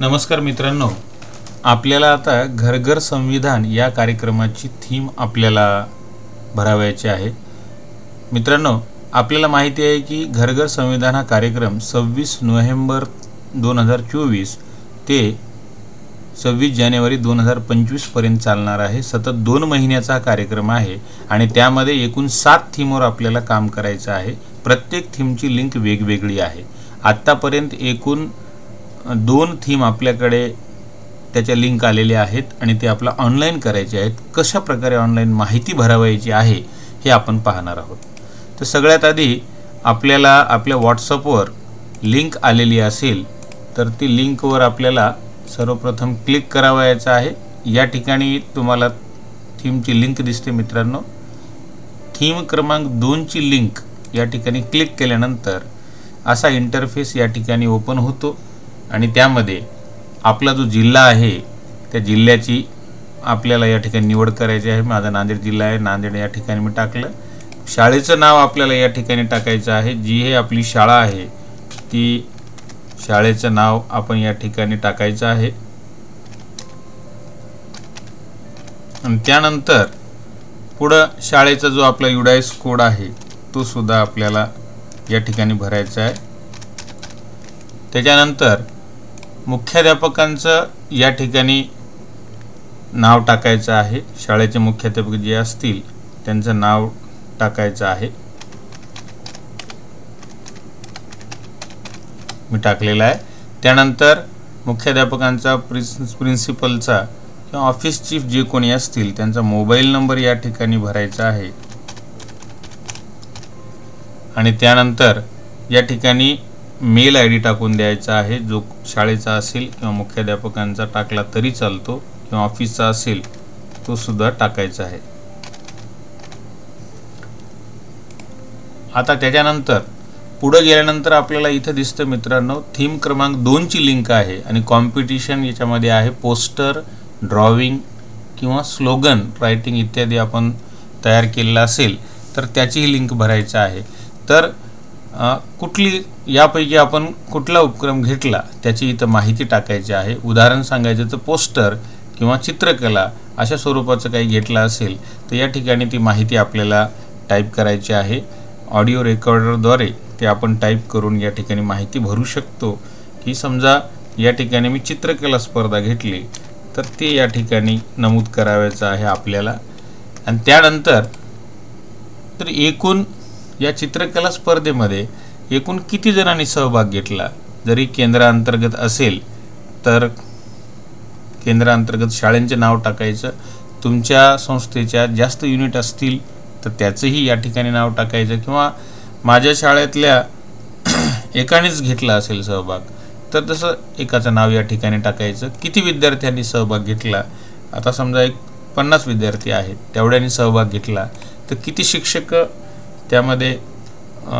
नमस्कार मित्रांनो, आपल्याला आता घर घर संविधान या कार्यक्रमाची थीम आपल्याला भरावायची आहे। मित्रांनो, आपल्याला माहिती आहे की घर घर संविधान हा कार्यक्रम 26 नोव्हेंबर 2024 ते 26 जानेवारी 2025 पर्यंत चालणार आहे। सतत 2 महिन्याचा कार्यक्रम आहे आणि त्यामध्ये एकूण 7 थीमवर आपल्याला काम करायचं आहे। प्रत्येक थीमची लिंक वेगवेगळी आहे। आतापर्यंत एकूण 2 थीम आपल्याकडे त्याच्या लिंक आलेले आहेत आणि ते आपला ऑनलाइन करायचे आहेत। कशा प्रकारे ऑनलाइन माहिती भरावायची आहे हे आपण पाहणार आहोत। तर सगळ्यात आधी आपल्याला आपल्या WhatsAppवर लिंक आलेली असेल तर ती लिंकवर आपल्याला सर्वप्रथम क्लिक करावायचं आहे। या ठिकाणी तुम्हाला थीमची लिंक दिसते मित्रांनो। थीम क्रमांक 2 ची लिंक या ठिकाणी क्लिक केल्यानंतर असा इंटरफेस या ठिकाणी ओपन होतो आणि त्यामध्ये आपला जो जिल्हा आहे त्या जिल्ह्याची आपल्याला या ठिकाणी निवड करायची आहे। माझा नांदेड जिल्हा आहे, नांदेड या ठिकाणी मी टाकलं। शाळेचं नाव आपल्याला या ठिकाणी टाकायचं आहे। जी हे आपली शाळा आहे ती शाळेचं नाव आपण या ठिकाणी टाकायचं आहे आणि त्यानंतर पुढे शाळेचा जो आपला UDIS कोड आहे तो सुद्धा आपल्याला या ठिकाणी भरायचा आहे। त्याच्यानंतर मुख्याध्यापकांचं या ठिकाणी नाव टाकायचं आहे। शाळेचे मुख्याध्यापक जे असतील त्यांचं नाव टाकायचं आहे। मी टाकलेलं आहे। त्यानंतर मुख्याध्यापकांचा प्रिन्सिपलचा किंवा ऑफिस चीफ जे कोणी असतील त्यांचा मोबाईल नंबर या ठिकाणी भरायचा आहे आणि त्यानंतर या ठिकाणी मेल ID टाकून द्यायचा आहे। जो शाळेचा असेल किंवा मुख्याध्यापकांचा टाकला तरी चालतो किंवा ऑफिसचा असेल तो सुद्धा टाकायचा आहे। आता त्याच्यानंतर पुढे गेल्यानंतर आपल्याला इथे दिसतं मित्रांनो थीम क्रमांक 2 ची लिंक आहे आणि कॉम्पिटिशन याच्यामध्ये आहे। पोस्टर, ड्रॉइंग किंवा स्लोगन रायटिंग इत्यादी आपण तयार केलेला असेल तर त्याची लिंक भरायची आहे। तर कुठली यापैकी आपण कुठला उपक्रम घेतला त्याची इथं माहिती टाकायची आहे। उदाहरण सांगायचं तर पोस्टर किंवा चित्रकला अशा स्वरूपाचं काही घेतला असेल तर या ठिकाणी ती माहिती आपल्याला टाईप करायची आहे। ऑडिओ रेकॉर्डरद्वारे ते आपण टाईप करून या ठिकाणी माहिती भरू शकतो की समजा या ठिकाणी मी चित्रकला स्पर्धा घेतली तर ते या ठिकाणी नमूद करायचं आहे आपल्याला। आणि त्यानंतर तर एकूण या चित्रकला स्पर्धेमध्ये एकूण किती जणांनी सहभाग घेतला, जरी केंद्रांतर्गत असेल तर केंद्रांतर्गत शाळेंचे नाव टाकायचं। तुमच्या संस्थेच्या जास्त युनिट असतील तर त्याचंही या ठिकाणी नाव टाकायचं किंवा माझ्या शाळेतल्या एकानेच घेतला असेल सहभाग तर तसं एकाचं नाव या ठिकाणी टाकायचं। किती विद्यार्थ्यांनी सहभाग घेतला, आता समजा 50 विद्यार्थी आहेत तेवढ्यांनी सहभाग घेतला तर किती शिक्षक त्यामध्ये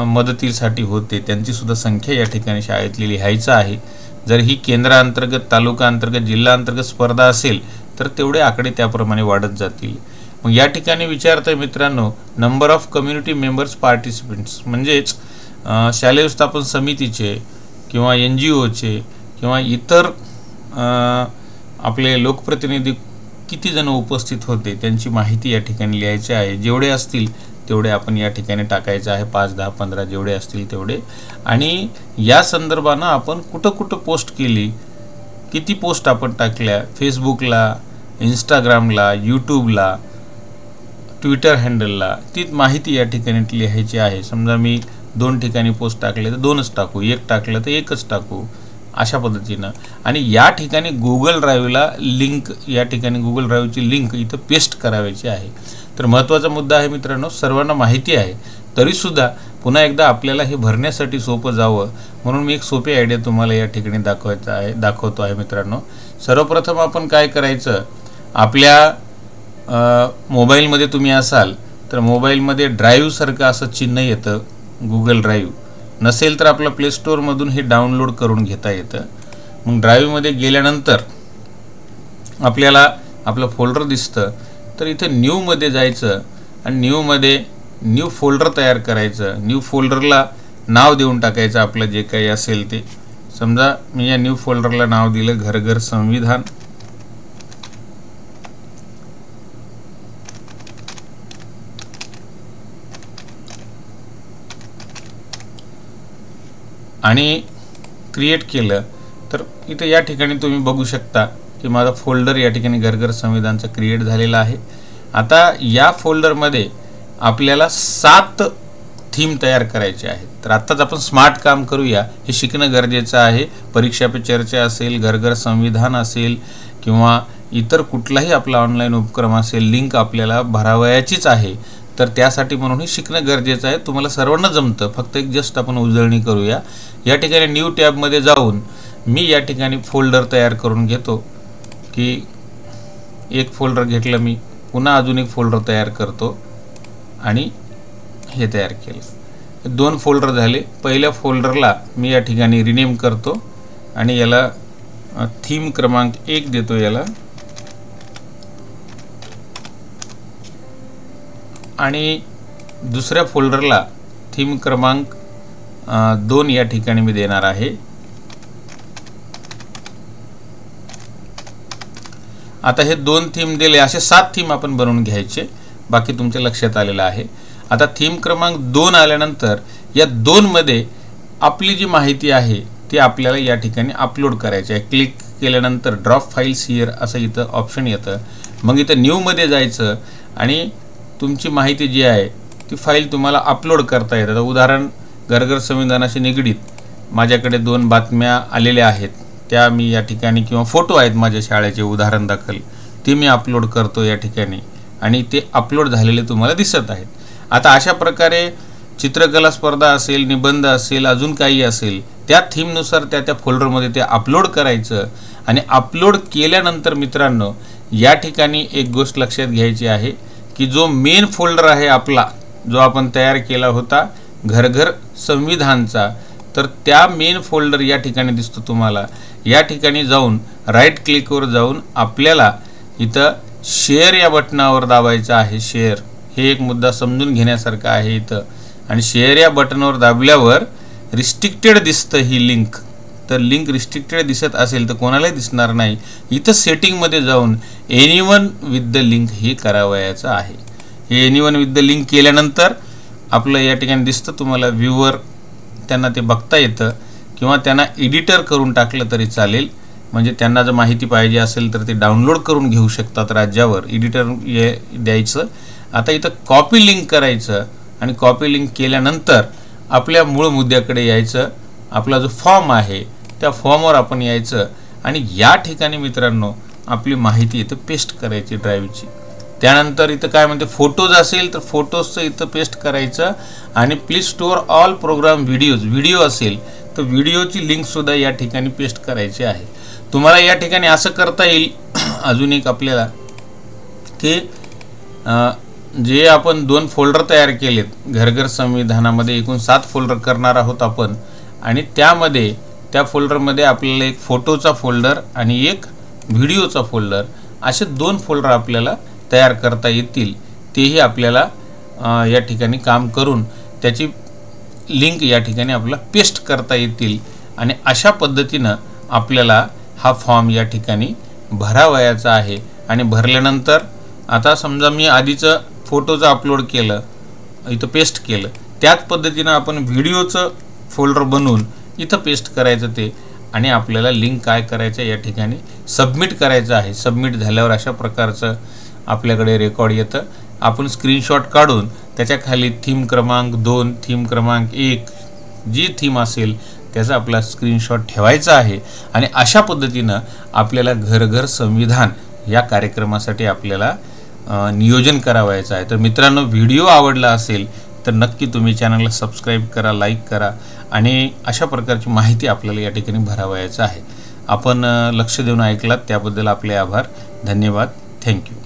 मदतीसाठी होते त्यांची सुद्धा संख्या या ठिकाणी शाळेतली लिहायचं आहे। जर ही केंद्रांतर्गत, तालुका अंतर्गत, जिल्हा अंतर्गत स्पर्धा असेल तर तेवढे आकडे त्याप्रमाणे वाढत जातील। मग या ठिकाणी विचारतोय मित्रांनो number of community members participants म्हणजेच शालेय व्यवस्थापन समितीचे किंवा NGOचे किंवा इतर आपले लोकप्रतिनिधी किती जण उपस्थित होते त्यांची माहिती या ठिकाणी लिहायची आहे। जेवढे असतील तेवढे आपण या ठिकाणी टाकायचं आहे। 5, 10, 15 जेवढे असतील तेवढे। आणि या संदर्भानं आपण कुठं पोस्ट केली, किती पोस्ट आपण टाकल्या, फेसबुकला, इंस्टाग्रामला, यूट्यूबला, ट्विटर हँडलला, ती माहिती या ठिकाणी लिहायची आहे। समजा मी 2 ठिकाणी पोस्ट टाकले तर 2च टाकू, 1 टाकलं तर 1च टाकू, अशा पद्धतीनं। आणि या ठिकाणी गुगल ड्राईव्हला लिंक, या ठिकाणी गुगल ड्राईव्हची लिंक इथं पेस्ट करायची आहे। तर महत्त्वाचा मुद्दा आहे मित्रांनो, सर्वांना माहिती आहे तरीसुद्धा पुन्हा एकदा आपल्याला हे भरण्यासाठी सोपं जावं म्हणून मी एक सोपी आयडिया तुम्हाला या ठिकाणी दाखवतो आहे मित्रांनो। सर्वप्रथम आपण काय करायचं, आपल्या मोबाईलमध्ये तुम्ही असाल तर मोबाईलमध्ये ड्राईव्हसारखं असं चिन्ह येतं, गुगल ड्राईव्ह नसेल तर आपलं प्ले स्टोअरमधून हे डाउनलोड करून घेता येतं। मग ड्राईव्हमध्ये गेल्यानंतर आपल्याला आपलं फोल्डर दिसतं तर इथं न्यूमध्ये जायचं आणि न्यूमध्ये न्यू फोल्डर तयार करायचं। न्यू फोल्डरला नाव देऊन टाकायचं आपलं जे काही असेल ते। समजा मी या न्यू फोल्डरला नाव दिलं घर घर संविधान. आणि क्रिएट केलं तर इथं या ठिकाणी तुम्ही बघू शकता की माझा फोल्डर या ठिकाणी घर घर संविधानचा क्रिएट झालेला आहे. आता या फोल्डरमध्ये आपल्याला 7 थीम तयार करायचे आहेत. तर आत्ताच आपण स्मार्ट काम करूया, हे शिकणं गरजेचं आहे. परीक्षा पे चर्चा असेल, घर घर संविधान असेल किंवा इतर कुठलाही आपला ऑनलाईन उपक्रम असेल, लिंक आपल्याला भरावयाचीच आहे. तर त्यासाठी म्हणून हे शिकणं गरजेचं आहे. तुम्हाला सर्वांना जमतं, फक्त एक जस्ट आपण उजळणी करूया. या ठिकाणी न्यू टॅबमध्ये जाऊन मी या ठिकाणी फोल्डर तयार करून घेतो की एक फोल्डर घेतलं मी, पुन्हा अजून एक फोल्डर तयार करतो आणि हे तयार केलं. 2 फोल्डर झाले. पहिल्या फोल्डरला मी या ठिकाणी रिनेम करतो आणि याला थीम क्रमांक 1 देतो याला, आणि दुसऱ्या फोल्डरला थीम क्रमांक 2 या ठिकाणी मी देणार आहे. आता हे 2 थीम दिले, असे 7 थीम आपण बनवून घ्यायचे. बाकी तुमच्या लक्षात आलेलं आहे. आता थीम क्रमांक 2 आल्यानंतर या 2 मध्ये आपली जी माहिती आहे ती आपल्याला या ठिकाणी अपलोड करायची आहे. क्लिक केल्यानंतर ड्रॉप फाईल्स हिअर असं इथं ऑप्शन येतं. मग इथं न्यू मध्ये जायचं आणि तुमची माहिती जी आहे ती फाईल तुम्हाला अपलोड करता येतात. उदाहरण घर घर संविधानाशी निगडीत माझ्याकडे 2 बातम्या आलेल्या आहेत, त्या मी या ठिकाणी, किंवा फोटो आहेत माझ्या शाळेचे उदाहरण दाखल, ते मी अपलोड करतो या ठिकाणी आणि ते अपलोड झालेले तुम्हाला दिसत आहेत. आता अशा प्रकारे चित्रकला स्पर्धा असेल, निबंध असेल, अजून काही असेल, त्या थीमनुसार त्या फोल्डरमध्ये ते अपलोड करायचं. आणि अपलोड केल्यानंतर मित्रांनो या ठिकाणी एक गोष्ट लक्षात घ्यायची आहे की जो मेन फोल्डर आहे आपला, जो आपण तयार केला होता घर घर संविधानचा, तर त्या मेन फोल्डर या ठिकाणी दिसतो तुम्हाला. या ठिकाणी जाऊन राईट क्लिकवर जाऊन आपल्याला इथं शेअर या बटनावर दाबायचं आहे. शेअर हे एक मुद्दा समजून घेण्यासारखा आहे इथं. आणि शेअर या बटनावर दाबल्यावर रिस्ट्रिक्टेड दिसतं ही लिंक. तर लिंक रिस्ट्रिक्टेड दिसत असेल तर कोणालाही दिसणार नाही. इथं सेटिंगमध्ये जाऊन एनीवन विथ द लिंक हे करावयाचं आहे. हे एनीवन विथ द लिंक केल्यानंतर आपलं या ठिकाणी दिसतं तुम्हाला व्ह्यूवर, त्यांना ते बघता येतं किंवा त्यांना एडिटर करून टाकलं तरी चालेल. म्हणजे त्यांना जर माहिती पाहिजे असेल तर ते डाउनलोड करून घेऊ शकतात राज्यावर. एडिटर द्यायचं. आता इथं कॉपी लिंक करायचं आणि कॉपी लिंक केल्यानंतर आपल्या मूळ मुद्द्याकडे यायचं. आपला जो फॉर्म आहे त्या फॉर्मवर आपण यायचं आणि या ठिकाणी मित्रांनो आपली माहिती इथं पेस्ट करायची ड्राईव्हची. त्यानंतर इथं काय म्हणते, फोटोज असेल तर फोटोजचं इथं पेस्ट करायचं आणि please store all programme videos, video असेल तर व्हिडिओची लिंकसुद्धा या ठिकाणी पेस्ट करायची आहे. तुम्हाला या ठिकाणी असं करता येईल अजून एक आपल्याला की जे आपण 2 फोल्डर तयार केलेत घर घर संविधानामध्ये, एकूण 7 फोल्डर करणार आहोत आपण. आणि त्यामध्ये त्या फोल्डरमध्ये आपल्याला एक फोटोचा फोल्डर आणि एक व्हिडिओचा फोल्डर, असे 2 फोल्डर आपल्याला तयार करता येतील. तेही आपल्याला या ठिकाणी काम करून त्याची लिंक या ठिकाणी आपल्याला पेस्ट करता येतील. आणि अशा पद्धतीनं आपल्याला हा फॉर्म या ठिकाणी भरावयाचा आहे. आणि भरल्यानंतर आता समजा मी आधीचं फोटोचं अपलोड केलं, इथं पेस्ट केलं, त्याच पद्धतीनं आपण व्हिडिओचं फोल्डर बनवून इथं पेस्ट करायचं ते. आणि आपल्याला लिंक काय करायचं या ठिकाणी सबमिट करायचं आहे. सबमिट झाल्यावर अशा प्रकारचं आपल्याकडे रेकॉर्ड येतं. आपण स्क्रीनशॉट काढून त्याच्याखाली थीम क्रमांक 2, थीम क्रमांक 1 जी थीम असेल त्याचा आपला स्क्रीनशॉट ठेवायचा आहे. आणि अशा पद्धतीनं आपल्याला घर घर संविधान या कार्यक्रमासाठी आपल्याला नियोजन करावयाचं आहे. तर मित्रांनो, व्हिडिओ आवडला असेल तर नक्की तुम्ही चॅनलला सबस्क्राईब करा, लाईक करा आणि अशा प्रकारची माहिती आपल्याला या ठिकाणी भरावयाचं आहे. आपण लक्ष देऊन ऐकलात त्याबद्दल आपले आभार. धन्यवाद. थँक्यू.